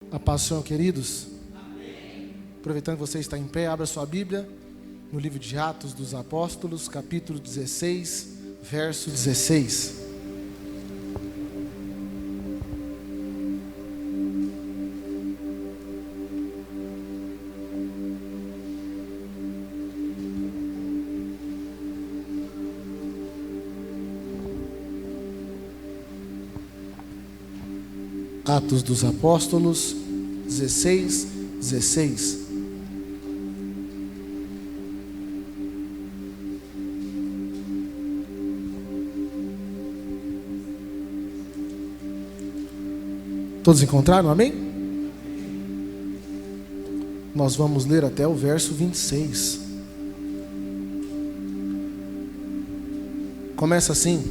A paz do Senhor, queridos. Amém. Aproveitando que você está em pé, abra sua Bíblia no livro de Atos dos Apóstolos, capítulo 16, verso 16. Atos dos Apóstolos 16, 16. Todos encontraram? Amém? Nós vamos ler até o verso 26. Começa assim,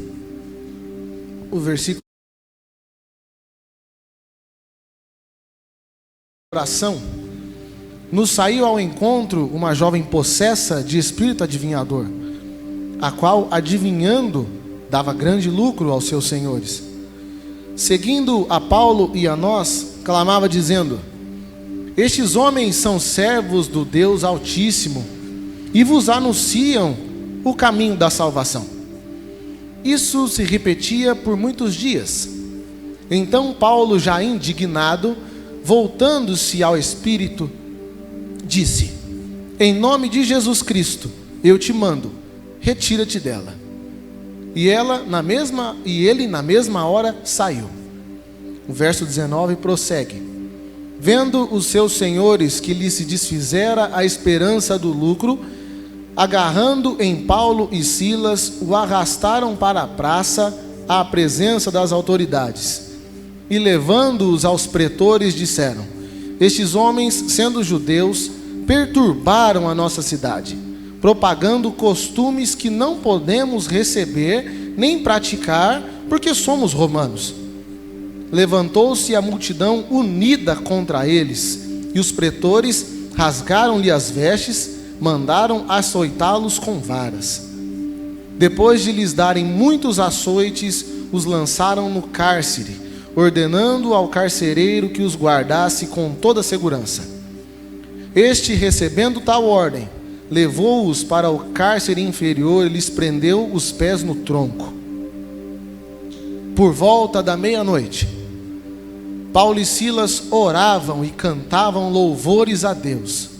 o versículo. Oração, nos saiu ao encontro uma jovem possessa de espírito adivinhador, a qual, adivinhando, dava grande lucro aos seus senhores. Seguindo a Paulo e a nós, clamava dizendo: estes homens são servos do Deus Altíssimo e vos anunciam o caminho da salvação. Isso se repetia por muitos dias. Então Paulo, já indignado, voltando-se ao Espírito, disse: em nome de Jesus Cristo, eu te mando, retira-te dela. E ele na mesma hora saiu. O verso 19 prossegue: vendo os seus senhores que lhe se desfizera a esperança do lucro, agarrando em Paulo e Silas, o arrastaram para a praça à presença das autoridades. E levando-os aos pretores, disseram: estes homens, sendo judeus, perturbaram a nossa cidade, propagando costumes que não podemos receber nem praticar, porque somos romanos. Levantou-se a multidão unida contra eles, e os pretores rasgaram-lhe as vestes, mandaram açoitá-los com varas. Depois de lhes darem muitos açoites, os lançaram no cárcere, ordenando ao carcereiro que os guardasse com toda segurança. Este, recebendo tal ordem, levou-os para o cárcere inferior e lhes prendeu os pés no tronco. Por volta da meia-noite, Paulo e Silas oravam e cantavam louvores a Deus,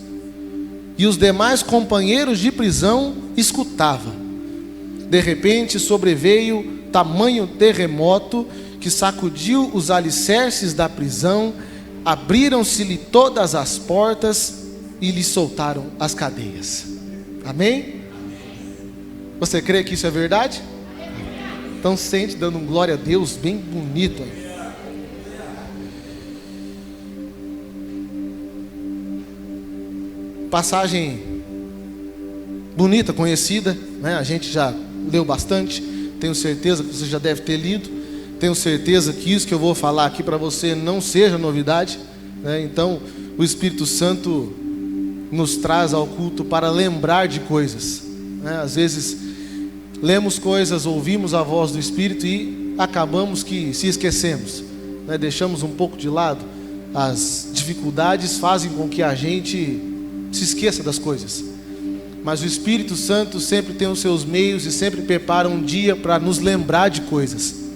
e os demais companheiros de prisão escutavam. De repente sobreveio tamanho terremoto que sacudiu os alicerces da prisão, abriram-se-lhe todas as portas e lhe soltaram as cadeias. Amém? Você crê que isso é verdade? Então sente dando um glória a Deus bem bonito aí. Passagem bonita, conhecida, né? A gente já leu bastante, tenho certeza que você já deve ter lido. Tenho certeza que isso que eu vou falar aqui para você não seja novidade, né? Então o Espírito Santo nos traz ao culto para lembrar de coisas, né? Às vezes lemos coisas, ouvimos a voz do Espírito e acabamos que se esquecemos, né? Deixamos um pouco de lado. As dificuldades fazem com que a gente se esqueça das coisas, mas o Espírito Santo sempre tem os seus meios e sempre prepara um dia para nos lembrar de coisas.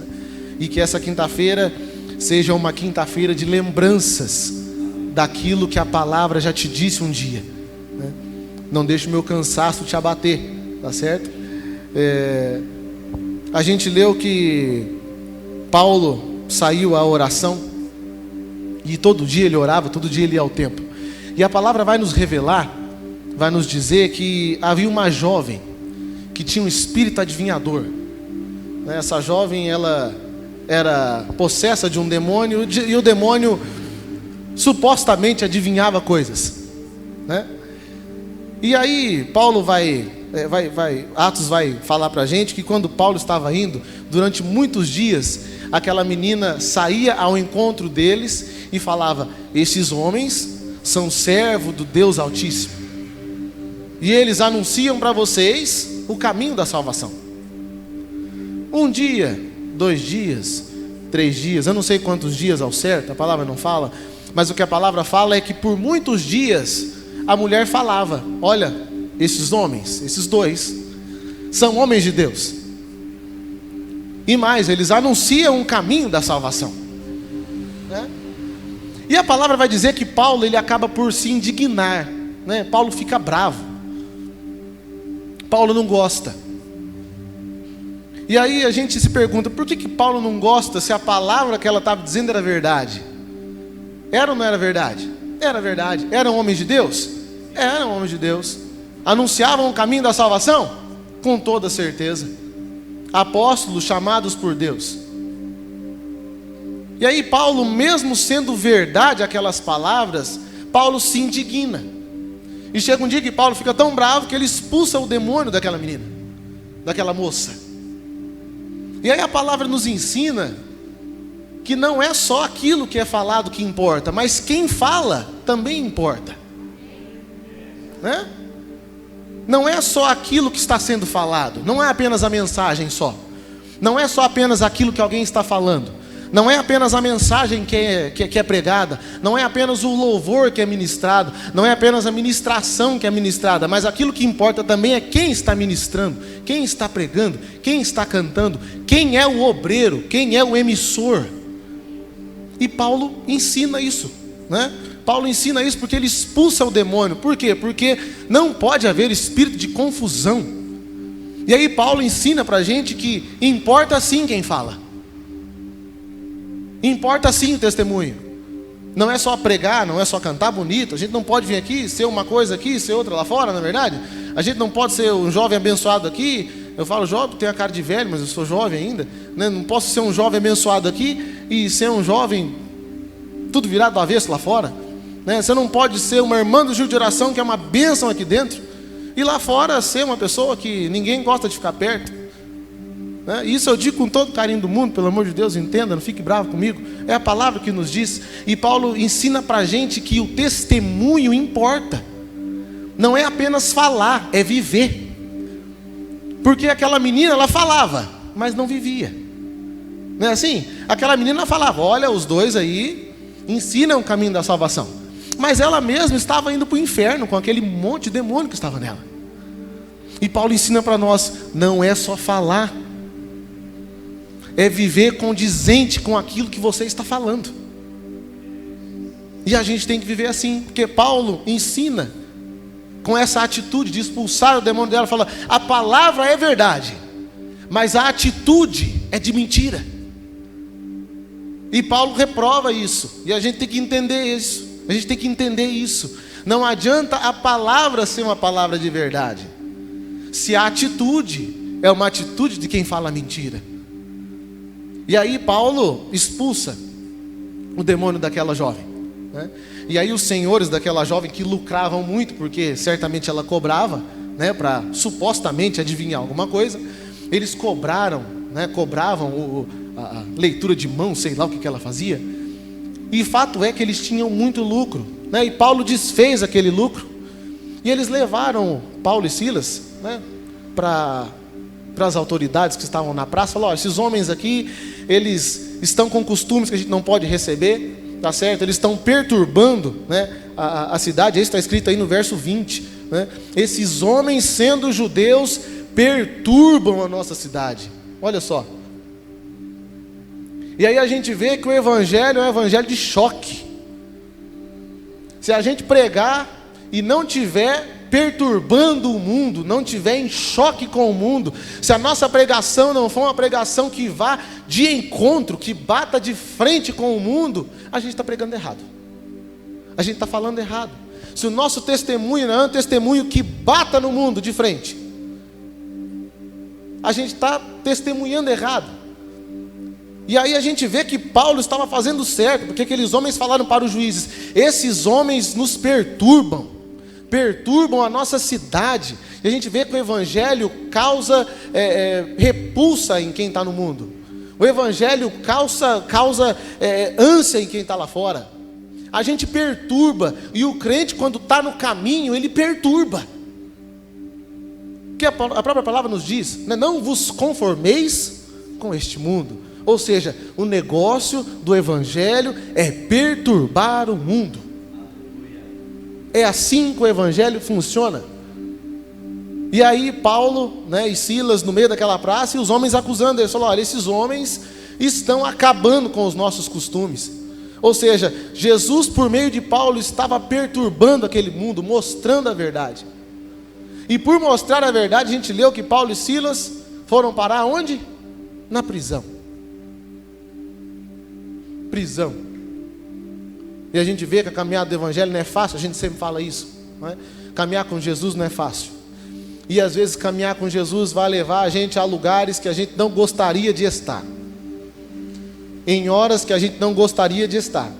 E que essa quinta-feira seja uma quinta-feira de lembranças daquilo que a palavra já te disse um dia, né? Não deixe o meu cansaço te abater, tá certo? A gente leu que Paulo saiu à oração, e todo dia ele orava, todo dia ele ia ao templo. E a palavra vai nos revelar, vai nos dizer que havia uma jovem que tinha um espírito adivinhador, né? Essa jovem, ela era possessa de um demônio, e o demônio supostamente adivinhava coisas, né? E aí Paulo Atos vai falar para a gente que quando Paulo estava indo, durante muitos dias, aquela menina saía ao encontro deles e falava: estes homens são servos do Deus Altíssimo, e eles anunciam para vocês o caminho da salvação. Um dia, 2 dias, 3 dias, eu não sei quantos dias ao certo, a palavra não fala, Mas o que a palavra fala é que por muitos dias a mulher falava: olha, esses homens, esses dois, são homens de Deus. E mais, eles anunciam um caminho da salvação, né? E a palavra vai dizer que Paulo, ele acaba por se indignar, né? Paulo fica bravo. Paulo não gosta. E aí a gente se pergunta, por que Paulo não gosta se a palavra que ela estava dizendo era verdade? Era ou não era verdade? Era verdade. Eram homens de Deus? Eram homens de Deus. Anunciavam o caminho da salvação? Com toda certeza. Apóstolos chamados por Deus. E aí Paulo, mesmo sendo verdade aquelas palavras, Paulo se indigna. E chega um dia que Paulo fica tão bravo que ele expulsa o demônio daquela menina, daquela moça. E aí a palavra nos ensina que não é só aquilo que é falado que importa, mas quem fala também importa, né? Não é só aquilo que está sendo falado, não é apenas a mensagem só, não é só apenas aquilo que alguém está falando, não é apenas a mensagem que é pregada, não é apenas o louvor que é ministrado, não é apenas a ministração que é ministrada, mas aquilo que importa também é quem está ministrando, quem está pregando, quem está cantando, quem é o obreiro, quem é o emissor. E Paulo ensina isso, né? Paulo ensina isso porque ele expulsa o demônio. Por quê? Porque não pode haver espírito de confusão. E aí Paulo ensina para a gente que importa sim quem fala. Importa sim o testemunho. Não é só pregar, não é só cantar bonito. A gente não pode vir aqui, ser uma coisa aqui, ser outra lá fora, na verdade. A gente não pode ser um jovem abençoado aqui. Eu falo jovem, tenho a cara de velho, mas eu sou jovem ainda, né? Não posso ser um jovem abençoado aqui e ser um jovem tudo virado do avesso lá fora, né? Você não pode ser uma irmã do Gil de Oração, que é uma bênção aqui dentro, e lá fora ser uma pessoa que ninguém gosta de ficar perto, né? Isso eu digo com todo o carinho do mundo, pelo amor de Deus, entenda, não fique bravo comigo. É a palavra que nos diz. E Paulo ensina para a gente que o testemunho importa. Não é apenas falar, é viver. Porque aquela menina, ela falava, mas não vivia. Não é assim? Aquela menina falava, olha, os dois aí ensinam o caminho da salvação. Mas ela mesma estava indo para o inferno com aquele monte de demônio que estava nela. E Paulo ensina para nós, não é só falar, é viver condizente com aquilo que você está falando. E a gente tem que viver assim, porque Paulo ensina com essa atitude de expulsar o demônio dela, fala, a palavra é verdade, mas a atitude é de mentira. E Paulo reprova isso, e a gente tem que entender isso. A gente tem que entender isso. Não adianta a palavra ser uma palavra de verdade, se a atitude é uma atitude de quem fala mentira. E aí Paulo expulsa o demônio daquela jovem, né? E aí os senhores daquela jovem, que lucravam muito, porque certamente ela cobrava, né, para supostamente adivinhar alguma coisa, eles cobraram, né, cobravam a leitura de mão, sei lá o que ela fazia. E fato é que eles tinham muito lucro, né? E Paulo desfez aquele lucro. E eles levaram Paulo e Silas, né, para as autoridades que estavam na praça. Falaram, esses homens aqui, eles estão com costumes que a gente não pode receber, tá certo? Eles estão perturbando, né, a cidade. Isso está escrito aí no verso 20, né? Esses homens, sendo judeus, perturbam a nossa cidade. Olha só. E aí a gente vê que o evangelho é um evangelho de choque. Se a gente pregar e não tiver perturbando o mundo, não tiver em choque com o mundo, se a nossa pregação não for uma pregação que vá de encontro, que bata de frente com o mundo, a gente está pregando errado. A gente está falando errado. Se o nosso testemunho não é um testemunho que bata no mundo de frente, a gente está testemunhando errado. E aí a gente vê que Paulo estava fazendo certo, porque aqueles homens falaram para os juízes, esses homens nos perturbam a nossa cidade. E a gente vê que o evangelho causa repulsa em quem está no mundo. O evangelho causa ânsia em quem está lá fora. A gente perturba, e o crente, quando está no caminho, ele perturba. Porque a própria palavra nos diz, né, não vos conformeis com este mundo. Ou seja, o negócio do evangelho é perturbar o mundo. É assim que o evangelho funciona. E aí Paulo, né, e Silas no meio daquela praça, e os homens acusando eles, falaram: olha, esses homens estão acabando com os nossos costumes. Ou seja, Jesus por meio de Paulo estava perturbando aquele mundo, mostrando a verdade. E por mostrar a verdade, a gente leu que Paulo e Silas foram parar onde? Na prisão. Prisão. E a gente vê que a caminhada do evangelho não é fácil, a gente sempre fala isso, não é? Caminhar com Jesus não é fácil. E às vezes caminhar com Jesus vai levar a gente a lugares que a gente não gostaria de estar, em horas que a gente não gostaria de estar,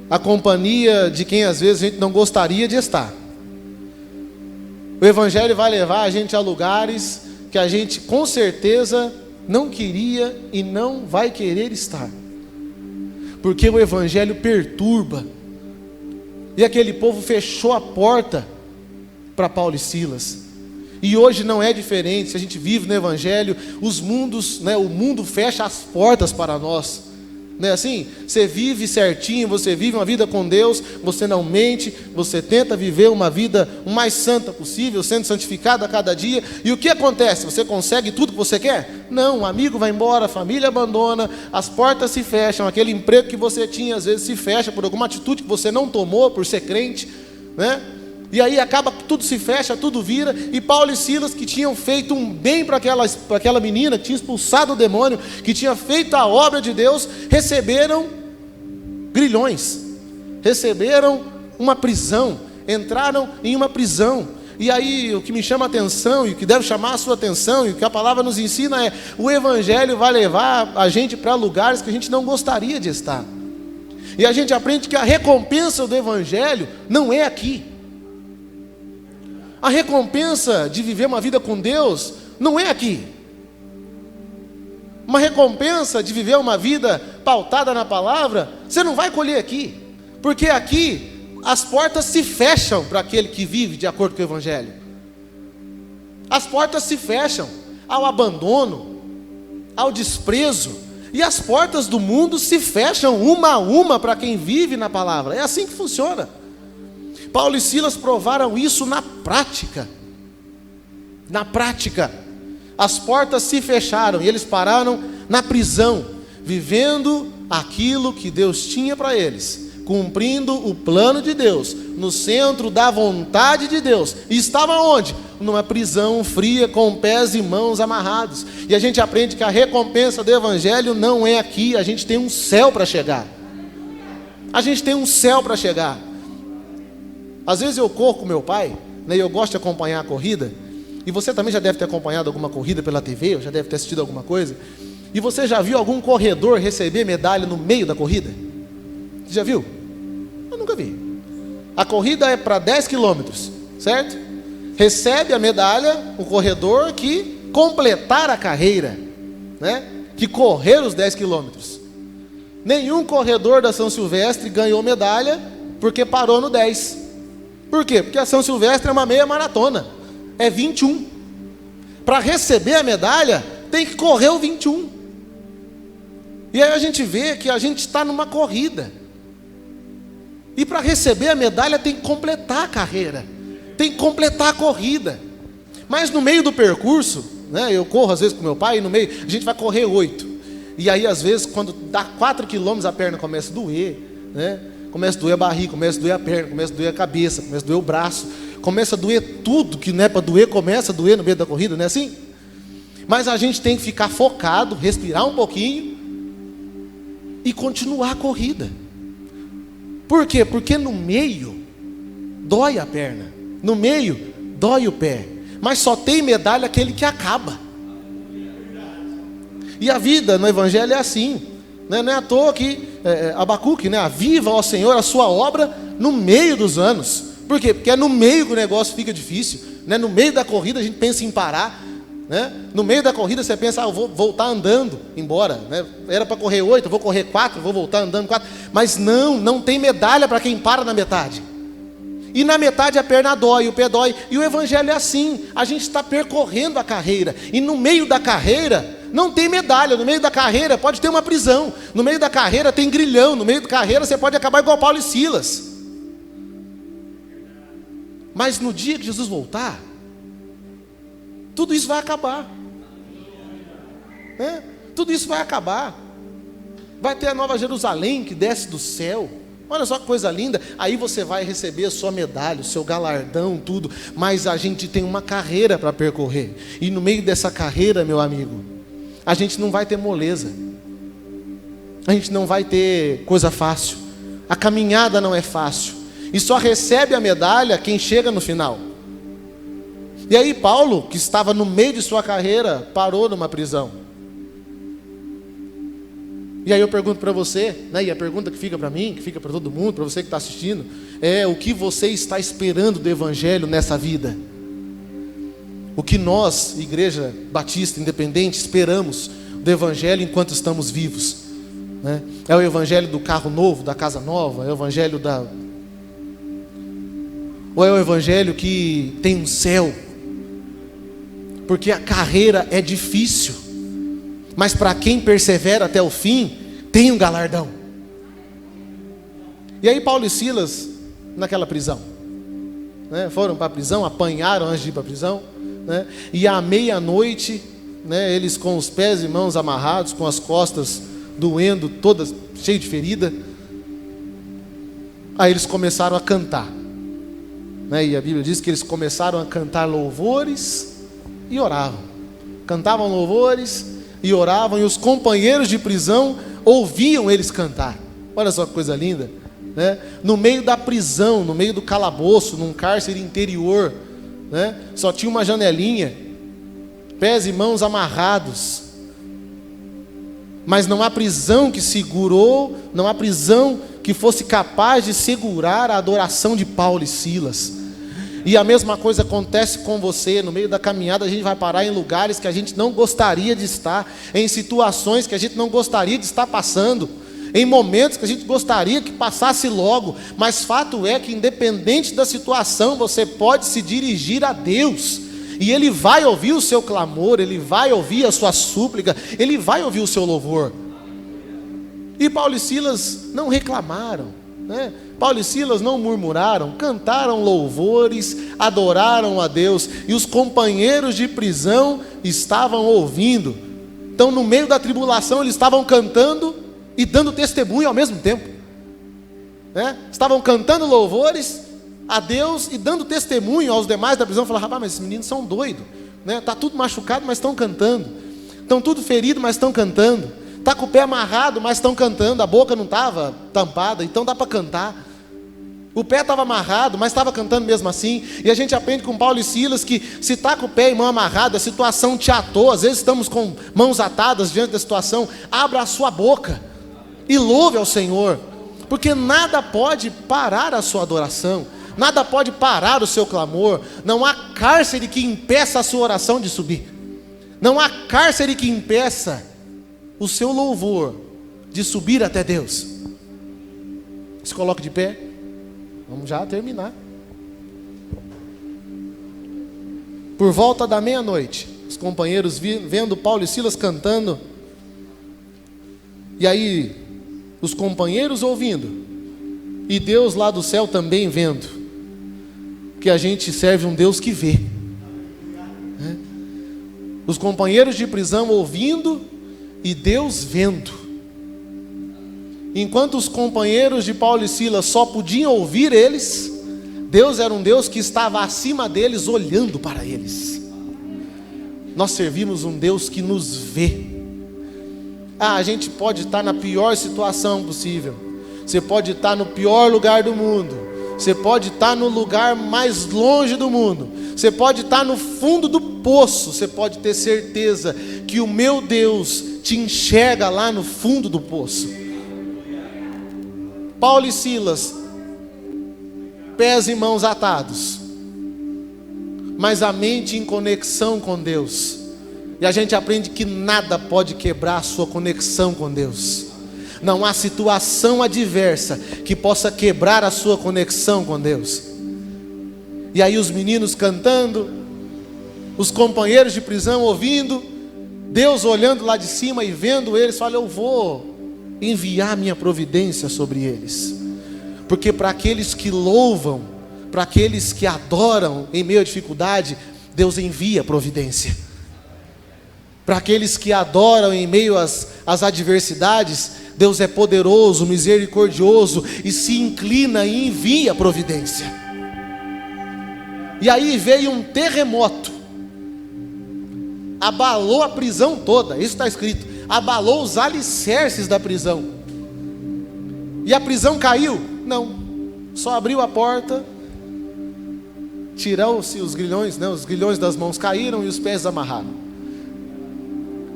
a companhia de quem às vezes a gente não gostaria de estar. O evangelho vai levar a gente a lugares que a gente com certeza não queria e não vai querer estar, porque o evangelho perturba. E aquele povo fechou a porta para Paulo e Silas. E hoje não é diferente. Se a gente vive no evangelho, os mundos, né, o mundo fecha as portas para nós. Não é assim? Você vive certinho, você vive uma vida com Deus, você não mente, você tenta viver uma vida o mais santa possível, sendo santificado a cada dia. E o que acontece? Você consegue tudo que você quer? Não, um amigo vai embora, a família abandona, as portas se fecham, aquele emprego que você tinha às vezes se fecha por alguma atitude que você não tomou por ser crente, né? E aí acaba que tudo se fecha, tudo vira. E Paulo e Silas, que tinham feito um bem para aquela menina, que tinha expulsado o demônio, que tinha feito a obra de Deus, receberam grilhões, receberam uma prisão, entraram em uma prisão. E aí o que me chama a atenção, e o que deve chamar a sua atenção, e o que a palavra nos ensina é: o evangelho vai levar a gente para lugares que a gente não gostaria de estar. E a gente aprende que a recompensa do evangelho não é aqui. A recompensa de viver uma vida com Deus não é aqui. Uma recompensa de viver uma vida pautada na palavra, você não vai colher aqui. Porque aqui as portas se fecham para aquele que vive de acordo com o evangelho. As portas se fecham ao abandono, ao desprezo. E as portas do mundo se fecham uma a uma para quem vive na palavra. É assim que funciona. Paulo e Silas provaram isso na prática. Na prática, as portas se fecharam e eles pararam na prisão, vivendo aquilo que Deus tinha para eles, cumprindo o plano de Deus, no centro da vontade de Deus. E estava onde? Numa prisão fria, com pés e mãos amarrados. E a gente aprende que a recompensa do evangelho não é aqui. A gente tem um céu para chegar. A gente tem um céu para chegar. Às vezes eu corro com meu pai, né, e eu gosto de acompanhar a corrida. E você também já deve ter acompanhado alguma corrida pela TV, ou já deve ter assistido alguma coisa. E você já viu algum corredor receber medalha no meio da corrida? Você já viu? Eu nunca vi. A corrida é para 10 quilômetros, certo? Recebe a medalha o corredor que completar a carreira, né? Que correr os 10 quilômetros. Nenhum corredor da São Silvestre ganhou medalha porque parou no 10. Por quê? Porque a São Silvestre é uma meia maratona, é 21. Para receber a medalha, tem que correr o 21. E aí a gente vê que a gente está numa corrida. E para receber a medalha tem que completar a carreira, tem que completar a corrida. Mas no meio do percurso, né, eu corro às vezes com meu pai, e no meio a gente vai correr 8. E aí às vezes quando dá 4 quilômetros a perna começa a doer, né? Começa a doer a barriga, começa a doer a perna, começa a doer a cabeça, começa a doer o braço, começa a doer tudo que não é para doer, começa a doer no meio da corrida, não é assim? Mas a gente tem que ficar focado, respirar um pouquinho e continuar a corrida. Por quê? Porque no meio dói a perna, no meio dói o pé, mas só tem medalha aquele que acaba. E a vida no evangelho é assim. Não é à toa que Abacuque, né? Aviva, ó Senhor, a sua obra no meio dos anos. Por quê? Porque é no meio que o negócio fica difícil, né? No meio da corrida a gente pensa em parar, né? No meio da corrida você pensa: eu vou voltar andando embora, né? Era para correr 8, eu vou correr 4, vou voltar andando 4. Mas não tem medalha para quem para na metade. E na metade a perna dói, o pé dói. E o evangelho é assim, a gente está percorrendo a carreira. E no meio da carreira Não tem medalha, no meio da carreira pode ter uma prisão, no meio da carreira tem grilhão, no meio da carreira você pode acabar igual Paulo e Silas. Mas no dia que Jesus voltar, tudo isso vai acabar. Tudo isso vai acabar. Vai ter a nova Jerusalém que desce do céu. Olha só que coisa linda. Aí você vai receber a sua medalha, o seu galardão, tudo. Mas a gente tem uma carreira para percorrer. E no meio dessa carreira, meu amigo, a gente não vai ter moleza. A gente não vai ter coisa fácil. A caminhada não é fácil. E só recebe a medalha quem chega no final. E aí Paulo, que estava no meio de sua carreira, parou numa prisão. E aí eu pergunto para você, e a pergunta que fica para mim, que fica para todo mundo, para você que está assistindo, é: o que você está esperando do Evangelho nessa vida? O que nós, Igreja Batista Independente, esperamos do Evangelho enquanto estamos vivos? É o Evangelho do carro novo, da casa nova? É o Evangelho ou é o Evangelho que tem um céu? Porque a carreira é difícil, mas para quem persevera até o fim, tem um galardão. E aí Paulo e Silas, naquela prisão, foram para a prisão, apanharam antes de ir para a prisão, e à meia-noite, eles com os pés e mãos amarrados, com as costas doendo, todas cheias de ferida, aí eles começaram a cantar, e a Bíblia diz que eles começaram a cantar louvores e oravam. Cantavam louvores e oravam, e os companheiros de prisão ouviam eles cantar. Olha só que coisa linda, no meio da prisão, no meio do calabouço, num cárcere interior, só tinha uma janelinha, pés e mãos amarrados, mas não há prisão que segurou, não há prisão que fosse capaz de segurar a adoração de Paulo e Silas. E a mesma coisa acontece com você. No meio da caminhada a gente vai parar em lugares que a gente não gostaria de estar, em situações que a gente não gostaria de estar passando, em momentos que a gente gostaria que passasse logo. Mas fato é que independente da situação, você pode se dirigir a Deus, e Ele vai ouvir o seu clamor, Ele vai ouvir a sua súplica, Ele vai ouvir o seu louvor. E Paulo e Silas não reclamaram, Paulo e Silas não murmuraram, cantaram louvores, adoraram a Deus, e os companheiros de prisão estavam ouvindo. Então no meio da tribulação eles estavam cantando e dando testemunho ao mesmo tempo, estavam cantando louvores a Deus e dando testemunho aos demais da prisão. Falaram: rapaz, mas esses meninos são doidos, está tudo machucado, mas estão cantando, estão tudo ferido, mas estão cantando, está com o pé amarrado, mas estão cantando, a boca não estava tampada, então dá para cantar. O pé estava amarrado, mas estava cantando mesmo assim. E a gente aprende com Paulo e Silas que se está com o pé e mão amarrado, a situação te atou, às vezes estamos com mãos atadas diante da situação, abra a sua boca e louve ao Senhor, porque nada pode parar a sua adoração, nada pode parar o seu clamor. Não há cárcere que impeça a sua oração de subir, não há cárcere que impeça o seu louvor de subir até Deus. Se coloque de pé. Vamos já terminar. Por volta da meia-noite, os companheiros vendo Paulo e Silas cantando, e aí os companheiros ouvindo, e Deus lá do céu também vendo, que a gente serve um Deus que vê, Os companheiros de prisão ouvindo e Deus vendo. Enquanto os companheiros de Paulo e Silas só podiam ouvir eles, Deus era um Deus que estava acima deles, olhando para eles. Nós servimos um Deus que nos vê. A gente pode estar na pior situação possível, você pode estar no pior lugar do mundo, você pode estar no lugar mais longe do mundo, você pode estar no fundo do poço, você pode ter certeza que o meu Deus te enxerga lá no fundo do poço. Paulo e Silas, pés e mãos atados, mas a mente em conexão com Deus. E a gente aprende que nada pode quebrar a sua conexão com Deus. Não há situação adversa que possa quebrar a sua conexão com Deus. E aí os meninos cantando, os companheiros de prisão ouvindo, Deus olhando lá de cima e vendo eles, fala: eu vou enviar minha providência sobre eles. Porque para aqueles que louvam, para aqueles que adoram em meio à dificuldade, Deus envia providência. Para aqueles que adoram em meio às adversidades, Deus é poderoso, misericordioso e se inclina e envia providência. E aí veio um terremoto, abalou a prisão toda, isso está escrito, abalou os alicerces da prisão. E a prisão caiu? Não, só abriu a porta, tirou-se os grilhões, né? Os grilhões das mãos caíram e os pés amarraram.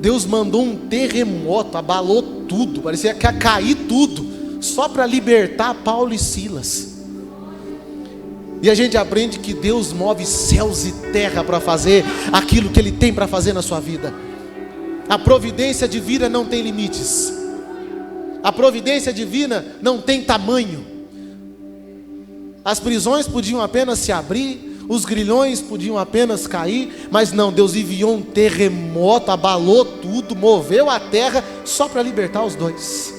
Deus mandou um terremoto, abalou tudo, parecia que ia cair tudo, só para libertar Paulo e Silas. E a gente aprende que Deus move céus e terra para fazer aquilo que Ele tem para fazer na sua vida. A providência divina não tem limites. A providência divina não tem tamanho. As prisões podiam apenas se abrir, os grilhões podiam apenas cair, mas não, Deus enviou um terremoto, abalou tudo, moveu a terra só para libertar os dois.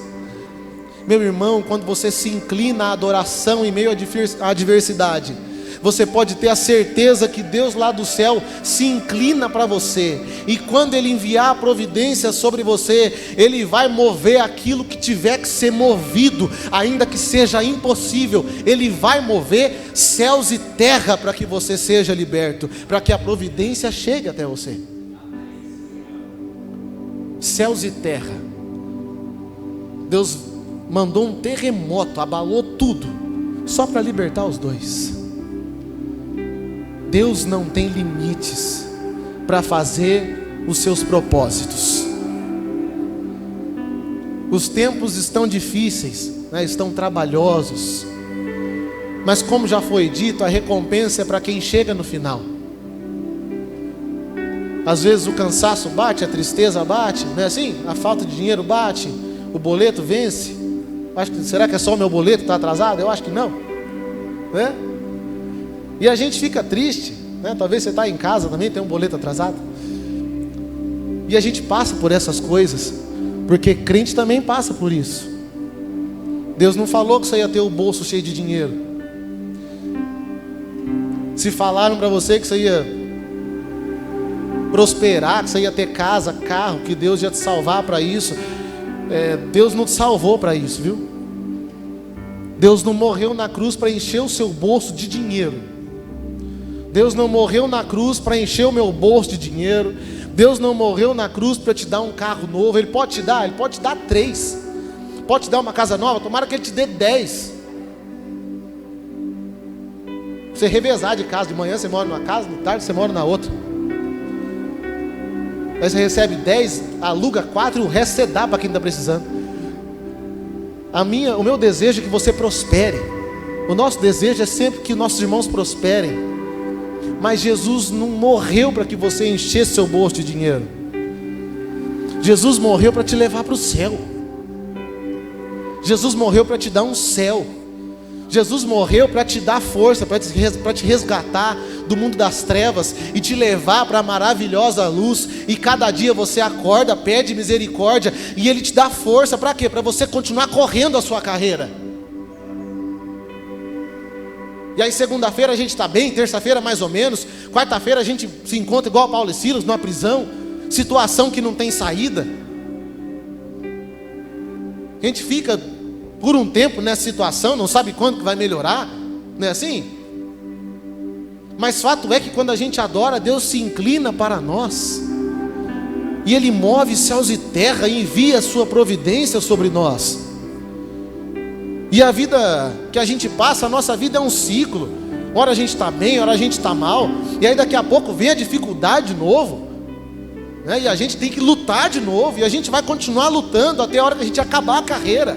Meu irmão, quando você se inclina à adoração em meio à adversidade, você pode ter a certeza que Deus lá do céu se inclina para você, e quando Ele enviar a providência sobre você, Ele vai mover aquilo que tiver que ser movido, ainda que seja impossível. Ele vai mover céus e terra para que você seja liberto, para que a providência chegue até você. Céus e terra. Deus mandou um terremoto, abalou tudo, só para libertar os dois. Deus não tem limites para fazer os seus propósitos. Os tempos estão difíceis, né? Estão trabalhosos, mas como já foi dito, a recompensa é para quem chega no final. Às vezes o cansaço bate, a tristeza bate, não é assim? A falta de dinheiro bate, o boleto vence. Será que é só o meu boleto que está atrasado? Eu acho que não, né? E a gente fica triste, né? Talvez você está em casa também, tem um boleto atrasado. E a gente passa por essas coisas, porque crente também passa por isso. Deus não falou que você ia ter o bolso cheio de dinheiro. Se falaram para você que você ia prosperar, que você ia ter casa, carro, que Deus ia te salvar para isso, Deus não te salvou para isso, viu? Deus não morreu na cruz para encher o seu bolso de dinheiro. Deus não morreu na cruz para encher o meu bolso de dinheiro. Deus não morreu na cruz para te dar um carro novo. Ele pode te dar 3. Pode te dar uma casa nova, tomara que Ele te dê 10. Você revezar de casa, de manhã você mora numa casa, de tarde você mora na outra. Aí você recebe 10, aluga 4 e o resto você dá para quem está precisando. O meu desejo é que você prospere. O nosso desejo é sempre que nossos irmãos prosperem. Mas Jesus não morreu para que você enchesse seu bolso de dinheiro. Jesus morreu para te levar para o céu. Jesus morreu para te dar um céu. Jesus morreu para te dar força, para te resgatar do mundo das trevas e te levar para a maravilhosa luz. E cada dia você acorda, pede misericórdia e Ele te dá força. Para quê? Para você continuar correndo a sua carreira. E aí segunda-feira a gente está bem, terça-feira mais ou menos, quarta-feira a gente se encontra igual Paulo e Silas, numa prisão, situação que não tem saída. A gente fica por um tempo nessa situação, não sabe quando que vai melhorar, não é assim? Mas fato é que quando a gente adora, Deus se inclina para nós, e Ele move céus e terra, e envia a sua providência sobre nós. E a vida que a gente passa, a nossa vida é um ciclo. Ora a gente está bem, ora a gente está mal. E aí daqui a pouco vem a dificuldade de novo, né? E a gente tem que lutar de novo. E a gente vai continuar lutando até a hora que a gente acabar a carreira.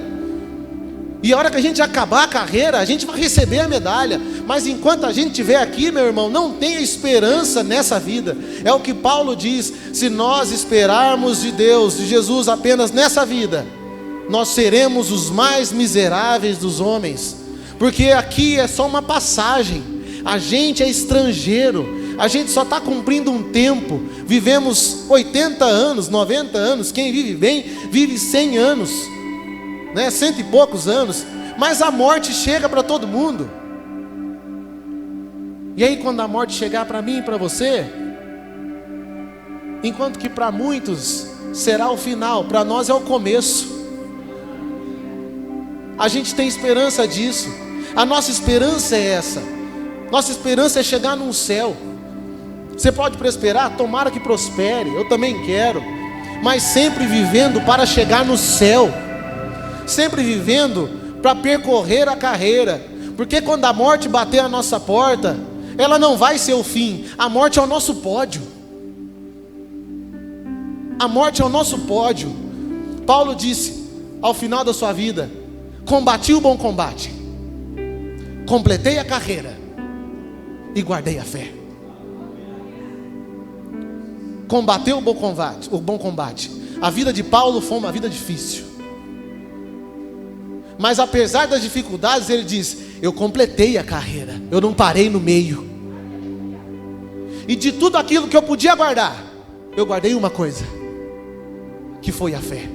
E a hora que a gente acabar a carreira, a gente vai receber a medalha. Mas enquanto a gente estiver aqui, meu irmão, não tenha esperança nessa vida. É o que Paulo diz: se nós esperarmos de Deus, de Jesus apenas nessa vida, nós seremos os mais miseráveis dos homens, porque aqui é só uma passagem. A gente é estrangeiro, A gente só está cumprindo um tempo. Vivemos 80 anos, 90 anos. Quem vive bem, vive 100 anos, né? 100 e poucos anos. Mas a morte chega para todo mundo. E aí quando a morte chegar para mim e para você, enquanto que para muitos será o final, para nós é o começo. A gente tem esperança disso. A nossa esperança é essa. Nossa esperança é chegar num céu. Você pode prosperar? Tomara que prospere, eu também quero. Mas sempre vivendo para chegar no céu. Sempre vivendo para percorrer a carreira. Porque quando a morte bater a nossa porta, ela não vai ser o fim. A morte é o nosso pódio. A morte é o nosso pódio. Paulo disse, ao final da sua vida: combati o bom combate, completei a carreira e guardei a fé. Combateu o bom combate. A vida de Paulo foi uma vida difícil. Mas apesar das dificuldades, ele diz: eu completei a carreira, eu não parei no meio. E de tudo aquilo que eu podia guardar, eu guardei uma coisa, que foi a fé.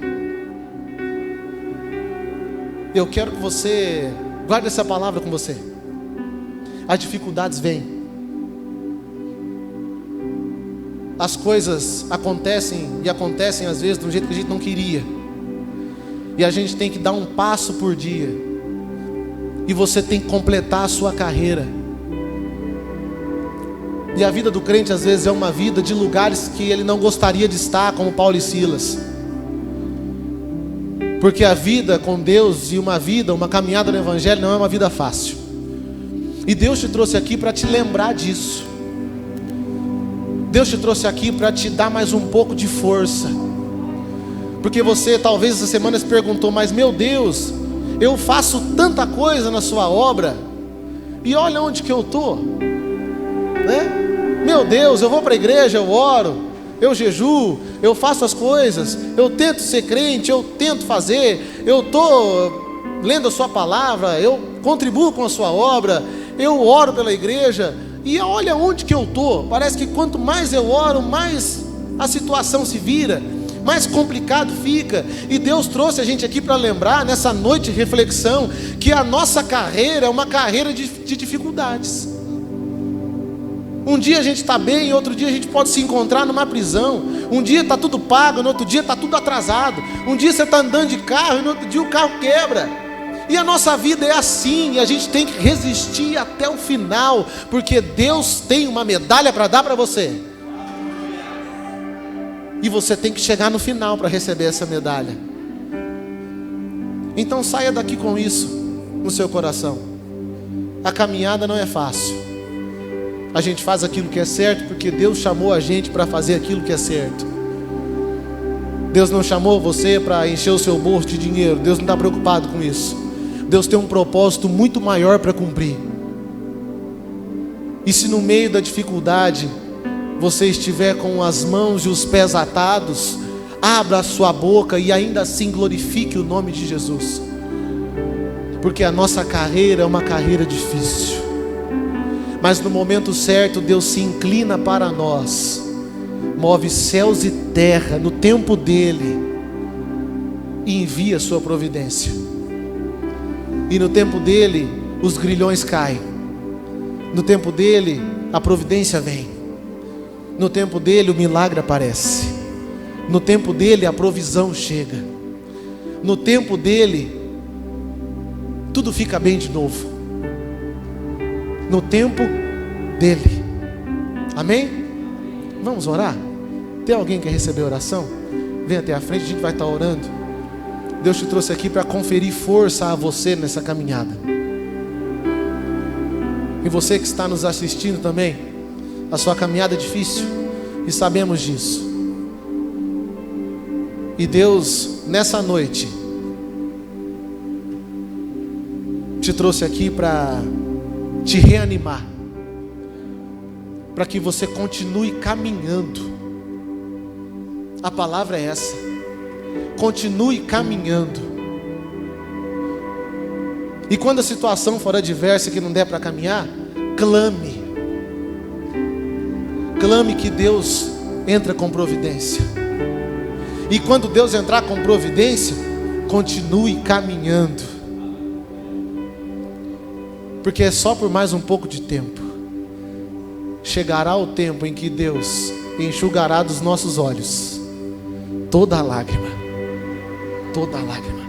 Eu quero que você guarde essa palavra com você. As dificuldades vêm. As coisas acontecem e acontecem às vezes de um jeito que a gente não queria. E a gente tem que dar um passo por dia. E você tem que completar a sua carreira. E a vida do crente às vezes é uma vida de lugares que ele não gostaria de estar, como Paulo e Silas. Porque a vida com Deus e uma caminhada no Evangelho não é uma vida fácil. E Deus te trouxe aqui para te lembrar disso. Deus te trouxe aqui para te dar mais um pouco de força. Porque você talvez essa semana se perguntou: mas meu Deus, eu faço tanta coisa na sua obra, e olha onde que eu estou, né? Meu Deus, eu vou para a igreja, eu oro, eu jejuo, eu faço as coisas, eu tento ser crente, eu tento fazer, eu estou lendo a sua palavra, eu contribuo com a sua obra, eu oro pela igreja, e olha onde que eu estou. Parece que quanto mais eu oro, mais a situação se vira, mais complicado fica. E Deus trouxe a gente aqui para lembrar, nessa noite de reflexão, que a nossa carreira é uma carreira de dificuldades. Um dia a gente está bem, outro dia a gente pode se encontrar numa prisão. Um dia está tudo pago, no outro dia está tudo atrasado. Um dia você está andando de carro e no outro dia o carro quebra. E a nossa vida é assim, e a gente tem que resistir até o final, porque Deus tem uma medalha para dar para você. E você tem que chegar no final para receber essa medalha. Então saia daqui com isso no seu coração. A caminhada não é fácil. A gente faz aquilo que é certo porque Deus chamou a gente para fazer aquilo que é certo. Deus não chamou você para encher o seu bolso de dinheiro. Deus não está preocupado com isso. Deus tem um propósito muito maior para cumprir. E se no meio da dificuldade você estiver com as mãos e os pés atados, abra a sua boca e ainda assim glorifique o nome de Jesus. Porque a nossa carreira é uma carreira difícil. Mas no momento certo Deus se inclina para nós, move céus e terra no tempo dele e envia a sua providência. E no tempo dele os grilhões caem. No tempo dele a providência vem. No tempo dele o milagre aparece. No tempo dele a provisão chega. No tempo dele tudo fica bem de novo. No tempo dele. Amém? Vamos orar? Tem alguém que quer receber oração? Vem até a frente, a gente vai estar orando. Deus te trouxe aqui para conferir força a você nessa caminhada. E você que está nos assistindo também, a sua caminhada é difícil, e sabemos disso. E Deus, nessa noite, te trouxe aqui para te reanimar, para que você continue caminhando. A palavra é essa: continue caminhando. E quando a situação for adversa, que não der para caminhar, clame. clame que Deus entra com providência. E quando Deus entrar com providência, continue caminhando, porque é só por mais um pouco de tempo. Chegará o tempo em que Deus enxugará dos nossos olhos toda lágrima, toda lágrima.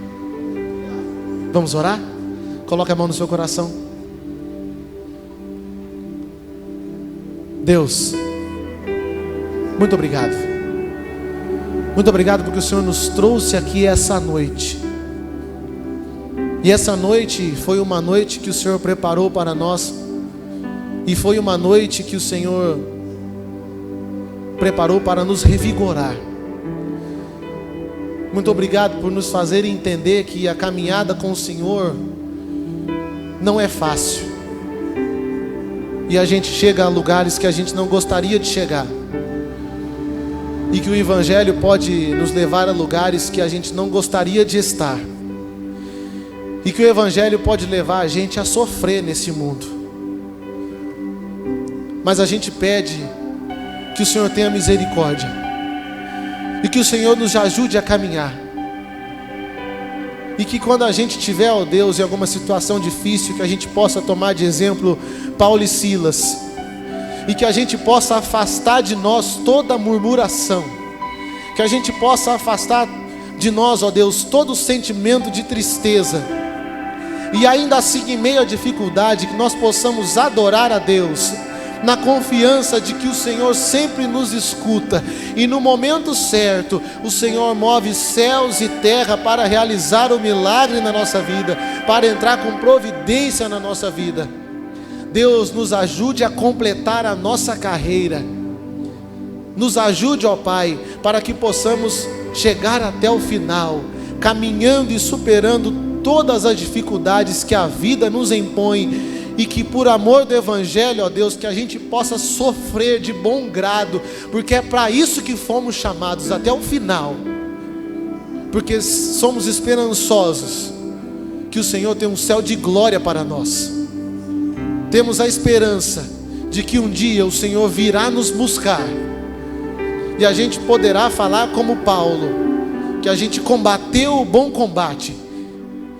Vamos orar? Coloque a mão no seu coração. Deus, muito obrigado. Muito obrigado porque o Senhor nos trouxe aqui essa noite. E essa noite foi uma noite que o Senhor preparou para nós. E foi uma noite que o Senhor preparou para nos revigorar. Muito obrigado por nos fazer entender que a caminhada com o Senhor não é fácil. E a gente chega a lugares que a gente não gostaria de chegar. E que o Evangelho pode nos levar a lugares que a gente não gostaria de estar. E que o Evangelho pode levar a gente a sofrer nesse mundo. Mas a gente pede que o Senhor tenha misericórdia. E que o Senhor nos ajude a caminhar. E que quando a gente tiver, ó Deus, em alguma situação difícil, que a gente possa tomar de exemplo Paulo e Silas. E que a gente possa afastar de nós toda murmuração. Que a gente possa afastar de nós, ó Deus, todo sentimento de tristeza. E ainda assim, em meio à dificuldade, que nós possamos adorar a Deus, na confiança de que o Senhor sempre nos escuta. E no momento certo, o Senhor move céus e terra para realizar o milagre na nossa vida, para entrar com providência na nossa vida. Deus, nos ajude a completar a nossa carreira. Nos ajude, ó Pai, para que possamos chegar até o final, caminhando e superando todas as dificuldades que a vida nos impõe. E que por amor do Evangelho, ó Deus, que a gente possa sofrer de bom grado, porque é para isso que fomos chamados até o final. Porque somos esperançosos que o Senhor tem um céu de glória para nós. Temos a esperança de que um dia o Senhor virá nos buscar. E a gente poderá falar como Paulo, que a gente combateu o bom combate,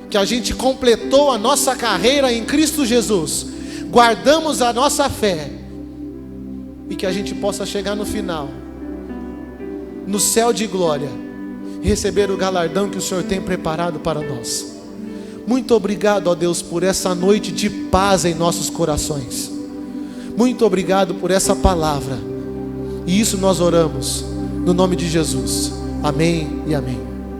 que a gente completou a nossa carreira em Cristo Jesus, guardamos a nossa fé, e que a gente possa chegar no final, no céu de glória, receber o galardão que o Senhor tem preparado para nós. Muito obrigado, ó Deus, por essa noite de paz em nossos corações. Muito obrigado por essa palavra. E isso nós oramos no nome de Jesus. Amém e amém.